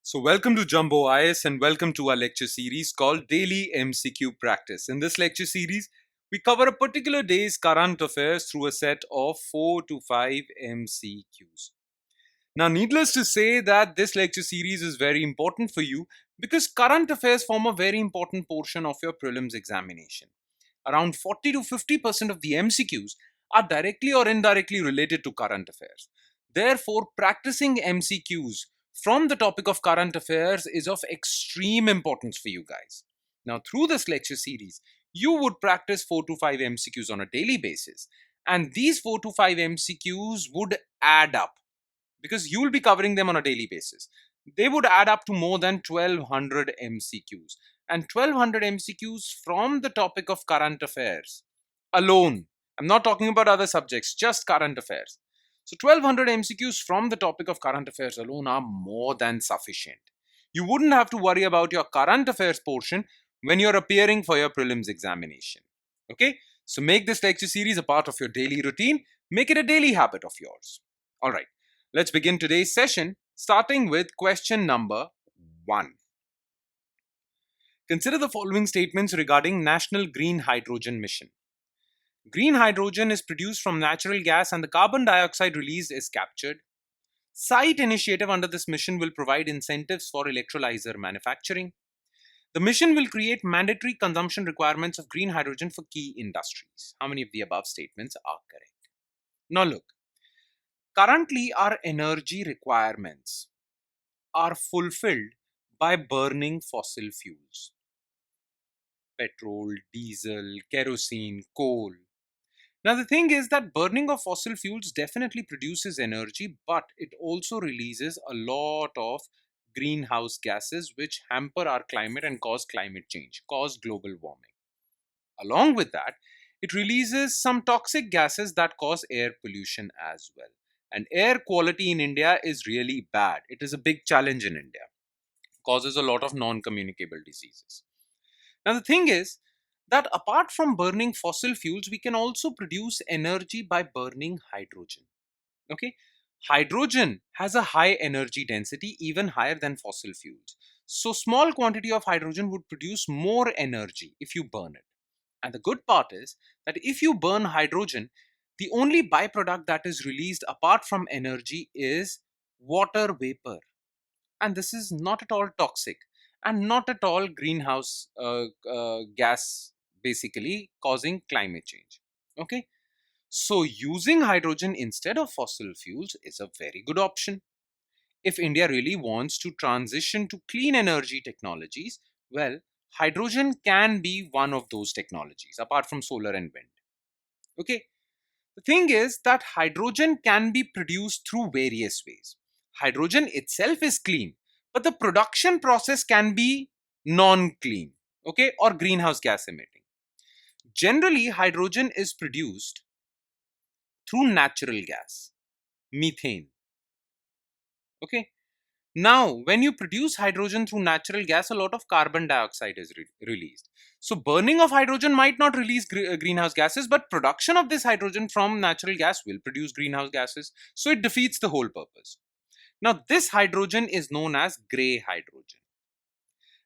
So, welcome to Jumbo IS and welcome to our lecture series called Daily MCQ Practice. In this lecture series, we cover a particular day's current affairs through a set of 4 to 5 MCQs. Now, needless to say that this lecture series is very important for you because current affairs form a very important portion of your prelims examination. Around 40 to 50% of the MCQs are directly or indirectly related to current affairs. Therefore, practicing MCQs from the topic of current affairs is of extreme importance for you guys. Now, through this lecture series, you would practice 4 to 5 MCQs on a daily basis, and these 4 to 5 MCQs would add up because you will be covering them on a daily basis. They would add up to more than 1200 MCQs, and 1200 MCQs from the topic of current affairs alone. I'm not talking about other subjects, just current affairs. So 1200 MCQs from the topic of current affairs alone are more than sufficient. You wouldn't have to worry about your current affairs portion when you're appearing for your prelims examination. Okay? So make this lecture series a part of your daily routine. Make it a daily habit of yours. All right. Let's begin today's session starting with question number 1. Consider the following statements regarding National Green Hydrogen Mission. Green hydrogen is produced from natural gas and the carbon dioxide released is captured. Site initiative under this mission will provide incentives for electrolyzer manufacturing. The mission will create mandatory consumption requirements of green hydrogen for key industries. How many of the above statements are correct? Now look, currently our energy requirements are fulfilled by burning fossil fuels. Petrol, diesel, kerosene, coal. Now the thing is that burning of fossil fuels definitely produces energy, but it also releases a lot of greenhouse gases which hamper our climate and cause climate change, cause global warming. Along with that, it releases some toxic gases that cause air pollution as well. And air quality in India is really bad. It is a big challenge in India. Causes a lot of non-communicable diseases. Now the thing is that apart from burning fossil fuels, we can also produce energy by burning hydrogen. Okay, hydrogen has a high energy density, even higher than fossil fuels. So small quantity of hydrogen would produce more energy if you burn it. And the good part is that if you burn hydrogen, the only byproduct that is released apart from energy is water vapor. And this is not at all toxic and not at all greenhouse gas, basically causing climate change. Okay, so using hydrogen instead of fossil fuels is a very good option. If India really wants to transition to clean energy technologies, well, hydrogen can be one of those technologies apart from solar and wind. Okay, the thing is that hydrogen can be produced through various ways. Hydrogen itself is clean, but the production process can be non-clean, okay, or greenhouse gas emitting. Generally, hydrogen is produced through natural gas, methane, okay. Now, when you produce hydrogen through natural gas, a lot of carbon dioxide is released. So, burning of hydrogen might not release greenhouse gases, but production of this hydrogen from natural gas will produce greenhouse gases. So, it defeats the whole purpose. Now, this hydrogen is known as grey hydrogen.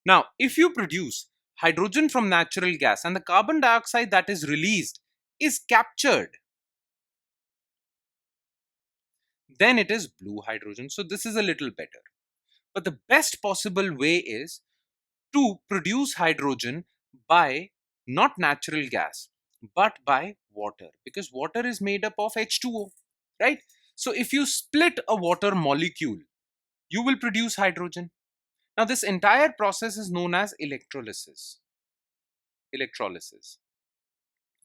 Now, if you produce hydrogen from natural gas and the carbon dioxide that is released is captured, then it is blue hydrogen. So, this is a little better. But the best possible way is to produce hydrogen by not natural gas but by water, because water is made up of H2O, right? So if you split a water molecule, you will produce hydrogen. Now this entire process is known as electrolysis.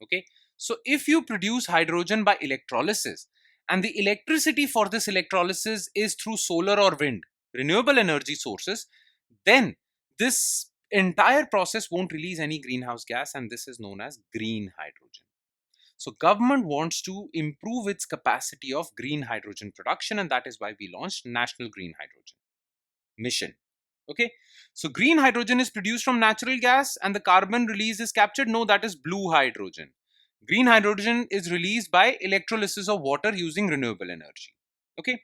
Okay, so if you produce hydrogen by electrolysis and the electricity for this electrolysis is through solar or wind, renewable energy sources, then this entire process won't release any greenhouse gas, and this is known as green hydrogen. So government wants to improve its capacity of green hydrogen production, and that is why we launched National Green Hydrogen Mission. Okay, so green hydrogen is produced from natural gas and the carbon release is captured. No, that is blue hydrogen. Green hydrogen is released by electrolysis of water using renewable energy. Okay,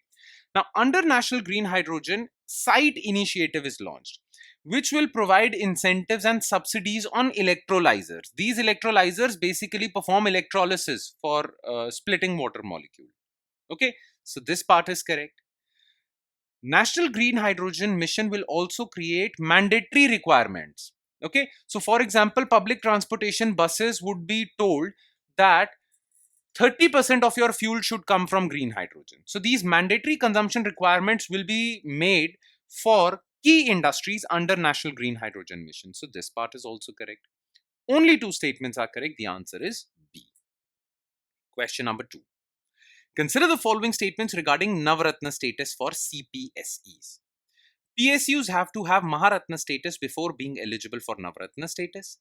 now under National Green Hydrogen, site initiative is launched, which will provide incentives and subsidies on electrolyzers. These electrolyzers basically perform electrolysis for splitting water molecule. Okay, so this part is correct. National Green Hydrogen Mission will also create mandatory requirements. Okay, so for example, public transportation buses would be told that 30% of your fuel should come from green hydrogen. So these mandatory consumption requirements will be made for key industries under National Green Hydrogen Mission. So this part is also correct. Only two statements are correct. The answer is B. Question number 2. Consider the following statements regarding Navratna status for CPSEs. PSUs have to have Maharatna status before being eligible for Navratna status.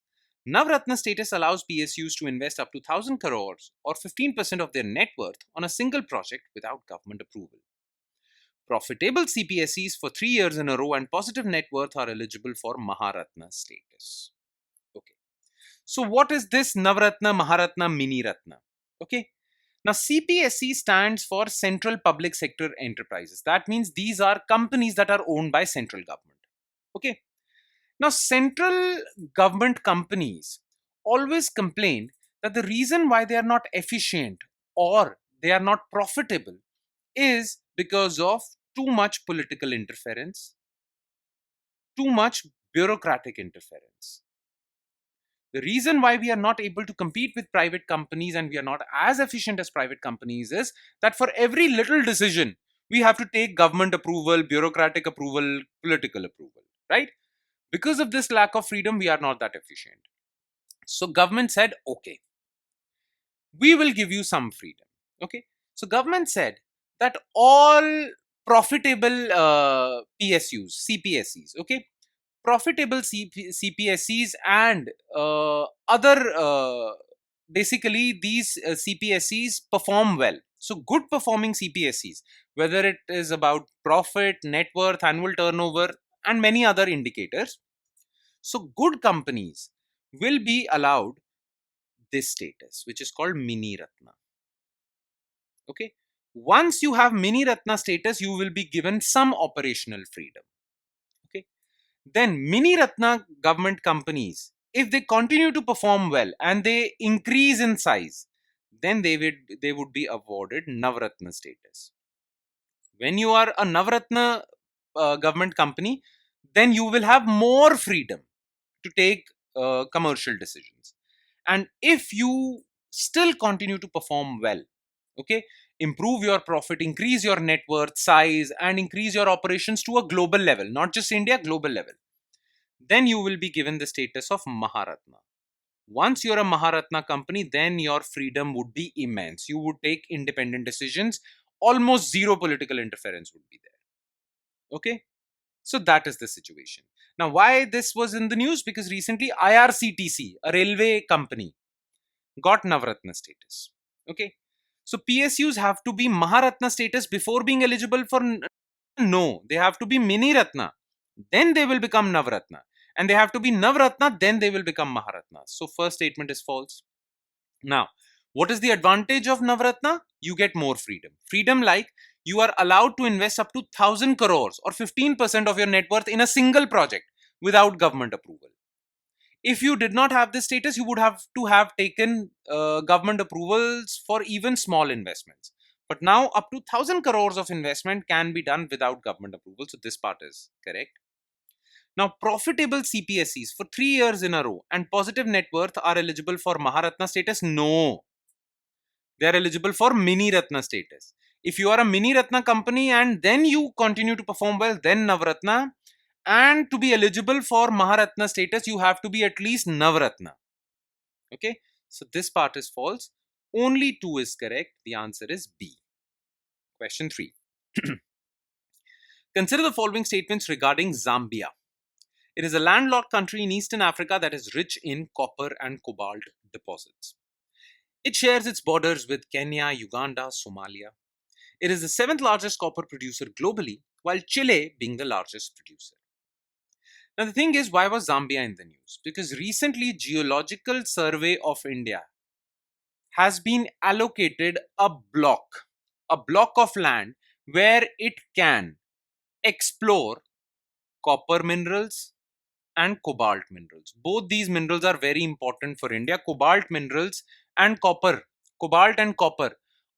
Navratna status allows PSUs to invest up to 1,000 crores or 15% of their net worth on a single project without government approval. Profitable CPSEs for 3 years in a row and positive net worth are eligible for Maharatna status. Okay. So what is this Navratna, Maharatna, Mini Ratna? Okay. Now, CPSE stands for Central Public Sector Enterprises. That means these are companies that are owned by central government. Okay. Now, central government companies always complain that the reason why they are not efficient or they are not profitable is because of too much political interference, too much bureaucratic interference. The reason why we are not able to compete with private companies and we are not as efficient as private companies is that for every little decision, we have to take government approval, bureaucratic approval, political approval, right? Because of this lack of freedom, we are not that efficient. So government said, okay, we will give you some freedom. Okay. So government said that all profitable PSUs, CPSEs, okay, profitable CPSEs and other basically these CPSEs perform well. So good performing CPSEs, whether it is about profit, net worth, annual turnover, and many other indicators. So good companies will be allowed this status, which is called Mini Ratna. Okay. Once you have Mini Ratna status, you will be given some operational freedom. Okay. Then Mini Ratna government companies, if they continue to perform well and they increase in size, then they would be awarded Navratna status. When you are a Navratna government company, then you will have more freedom to take commercial decisions. And if you still continue to perform well, okay, improve your profit, increase your net worth, size, and increase your operations to a global level, not just India, global level, then you will be given the status of Maharatna. Once you're a Maharatna company, then your freedom would be immense. You would take independent decisions. Almost zero political interference would be there. Okay. So that is the situation. Now, why this was in the news? Because recently IRCTC, a railway company, got Navratna status. Okay. So PSUs have to be Maharatna status before being eligible for no, they have to be Mini Ratna. Then they will become Navratna. And they have to be Navratna, then they will become Maharatna. So first statement is false. Now, what is the advantage of Navratna? You get more freedom. Freedom like you are allowed to invest up to 1,000 crores or 15% of your net worth in a single project without government approval. If you did not have this status, you would have to have taken government approvals for even small investments. But now up to 1,000 crores of investment can be done without government approval. So this part is correct. Now, profitable CPSEs for 3 years in a row and positive net worth are eligible for Maharatna status? No. They are eligible for Mini Ratna status. If you are a Mini Ratna company and then you continue to perform well, then Navratna. And to be eligible for Maharatna status, you have to be at least Navratna. Okay. So this part is false. Only 2 is correct. The answer is B. Question 3. Consider the following statements regarding Zambia. It is a landlocked country in Eastern Africa that is rich in copper and cobalt deposits. It shares its borders with Kenya, Uganda, Somalia. It is the 7th largest copper producer globally, while Chile being the largest producer. Now the thing is, why was Zambia in the news? Because recently Geological Survey of India has been allocated a block of land where it can explore copper minerals and cobalt minerals. Both these minerals are very important for India. Cobalt and copper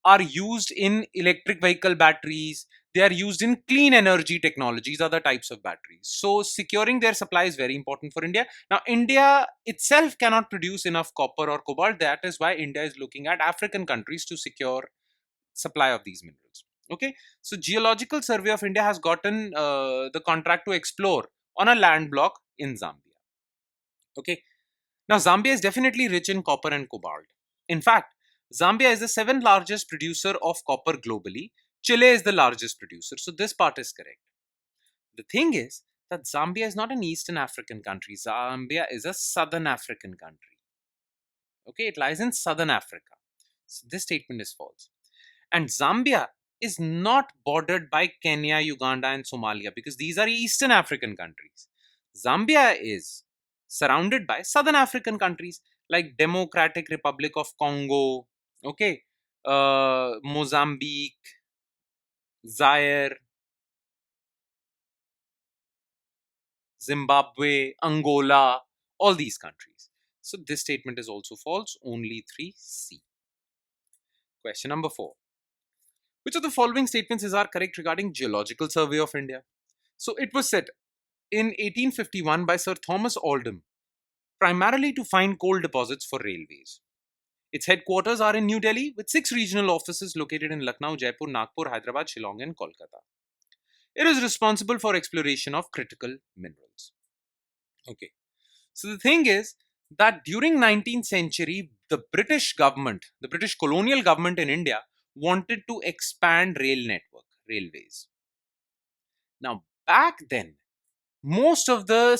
are used in electric vehicle batteries. They are used in clean energy technologies, other types of batteries. So securing their supply is very important for India. Now, India itself cannot produce enough copper or cobalt. That is why India is looking at African countries to secure supply of these minerals. Okay, so Geological Survey of India has gotten the contract to explore on a land block in Zambia. Okay, now Zambia is definitely rich in copper and cobalt. In fact, Zambia is the seventh largest producer of copper globally. Chile is the largest producer. So this part is correct. The thing is that Zambia is not an Eastern African country. Zambia is a Southern African country. Okay, it lies in Southern Africa. So this statement is false. And Zambia is not bordered by Kenya, Uganda, and Somalia because these are Eastern African countries. Zambia is surrounded by Southern African countries like Democratic Republic of Congo, okay, Mozambique, Zaire, Zimbabwe, Angola, all these countries. So this statement is also false, only 3C. Question number 4. Which of the following statements is are correct regarding Geological Survey of India? So it was set in 1851 by Sir Thomas Oldham, primarily to find coal deposits for railways. Its headquarters are in New Delhi with 6 regional offices located in Lucknow, Jaipur, Nagpur, Hyderabad, Shillong and Kolkata. It is responsible for exploration of critical minerals. Okay. So the thing is that during 19th century, the British government, the British colonial government in India wanted to expand railways. Now, back then, most of the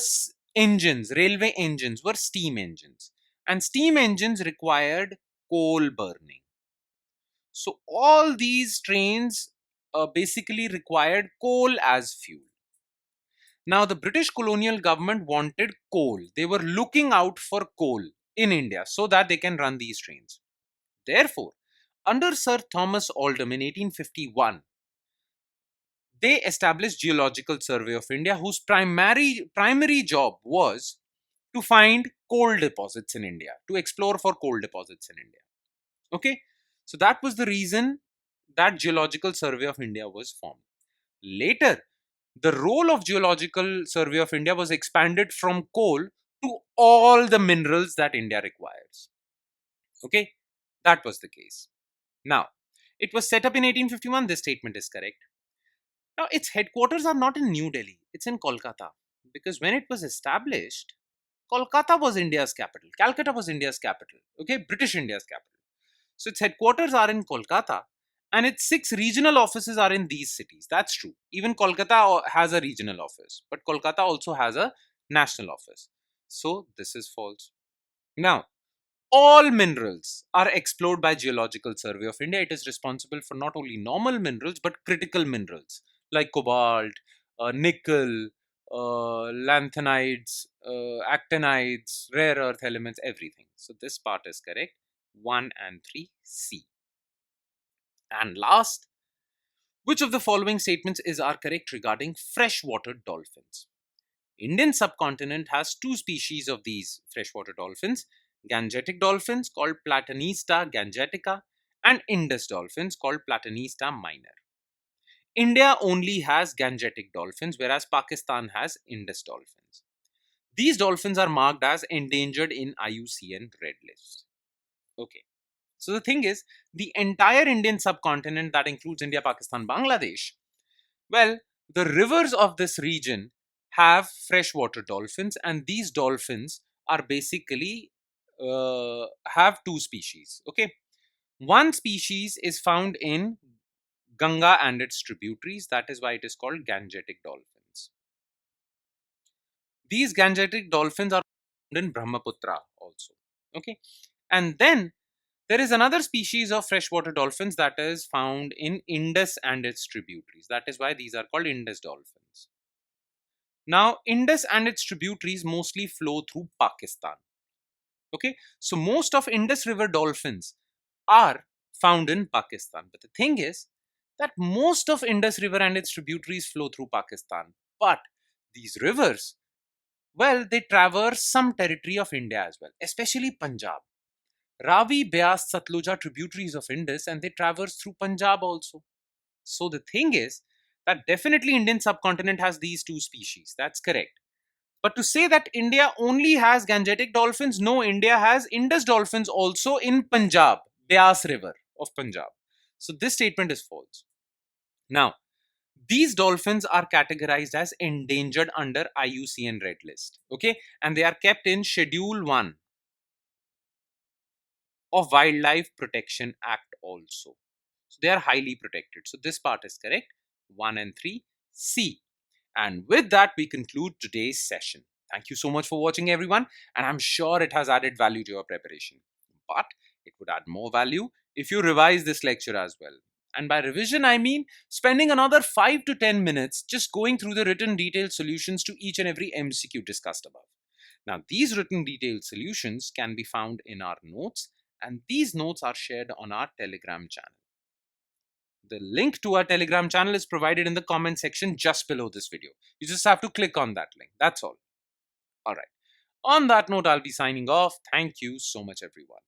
railway engines were steam engines, and steam engines required coal burning. So all these trains basically required coal as fuel. Now, the British colonial government wanted coal. They were looking out for coal in India so that they can run these trains. Therefore, under Sir Thomas Oldham in 1851, they established Geological Survey of India, whose primary job was to find coal deposits in India, to explore for coal deposits in India. Okay, so that was the reason that Geological Survey of India was formed. Later, the role of Geological Survey of India was expanded from coal to all the minerals that India requires. Okay, that was the case. Now, it was set up in 1851. This statement is correct. Now, its headquarters are not in New Delhi, it's in Kolkata. Because when it was established, Kolkata was India's capital. Calcutta was India's capital. Okay, British India's capital. So its headquarters are in Kolkata and its 6 regional offices are in these cities. That's true. Even Kolkata has a regional office, but Kolkata also has a national office. So this is false. Now, all minerals are explored by Geological Survey of India. It is responsible for not only normal minerals but critical minerals like cobalt, nickel, lanthanides, actinides, rare earth elements, everything. So this part is correct. 1 and 3C. And last, which of the following statements are correct regarding freshwater dolphins? Indian subcontinent has 2 species of these freshwater dolphins, Gangetic dolphins called Platanista gangetica and Indus dolphins called Platanista minor. India only has Gangetic dolphins, whereas Pakistan has Indus dolphins. These dolphins are marked as endangered in IUCN Red List. Okay. So the thing is, the entire Indian subcontinent that includes India, Pakistan, Bangladesh, well, the rivers of this region have freshwater dolphins, and these dolphins are basically have 2 species. Okay, one species is found in Ganga and its tributaries. That is why it is called Gangetic dolphins. These Gangetic dolphins are found in Brahmaputra also. Okay, and then there is another species of freshwater dolphins that is found in Indus and its tributaries. That is why these are called Indus dolphins. Now, Indus and its tributaries mostly flow through Pakistan. Okay, so most of Indus River dolphins are found in Pakistan. But the thing is that most of Indus River and its tributaries flow through Pakistan. But these rivers, well, they traverse some territory of India as well, especially Punjab. Ravi, Beas, Satluj are tributaries of Indus and they traverse through Punjab also. So the thing is that definitely Indian subcontinent has these two species. That's correct. But to say that India only has Gangetic dolphins, no, India has Indus dolphins also in Punjab, Beas River of Punjab. So this statement is false. Now, these dolphins are categorized as endangered under IUCN Red List, okay? And they are kept in Schedule 1 of Wildlife Protection Act also. So they are highly protected. So this part is correct. 1 and 3, C. And with that, we conclude today's session. Thank you so much for watching, everyone. And I'm sure it has added value to your preparation. But it would add more value if you revise this lecture as well. And by revision, I mean spending another 5 to 10 minutes just going through the written detailed solutions to each and every MCQ discussed above. Now, these written detailed solutions can be found in our notes, and these notes are shared on our Telegram channel. The link to our Telegram channel is provided in the comment section just below this video. You just have to click on that link. That's all. All right. On that note, I'll be signing off. Thank you so much, everyone.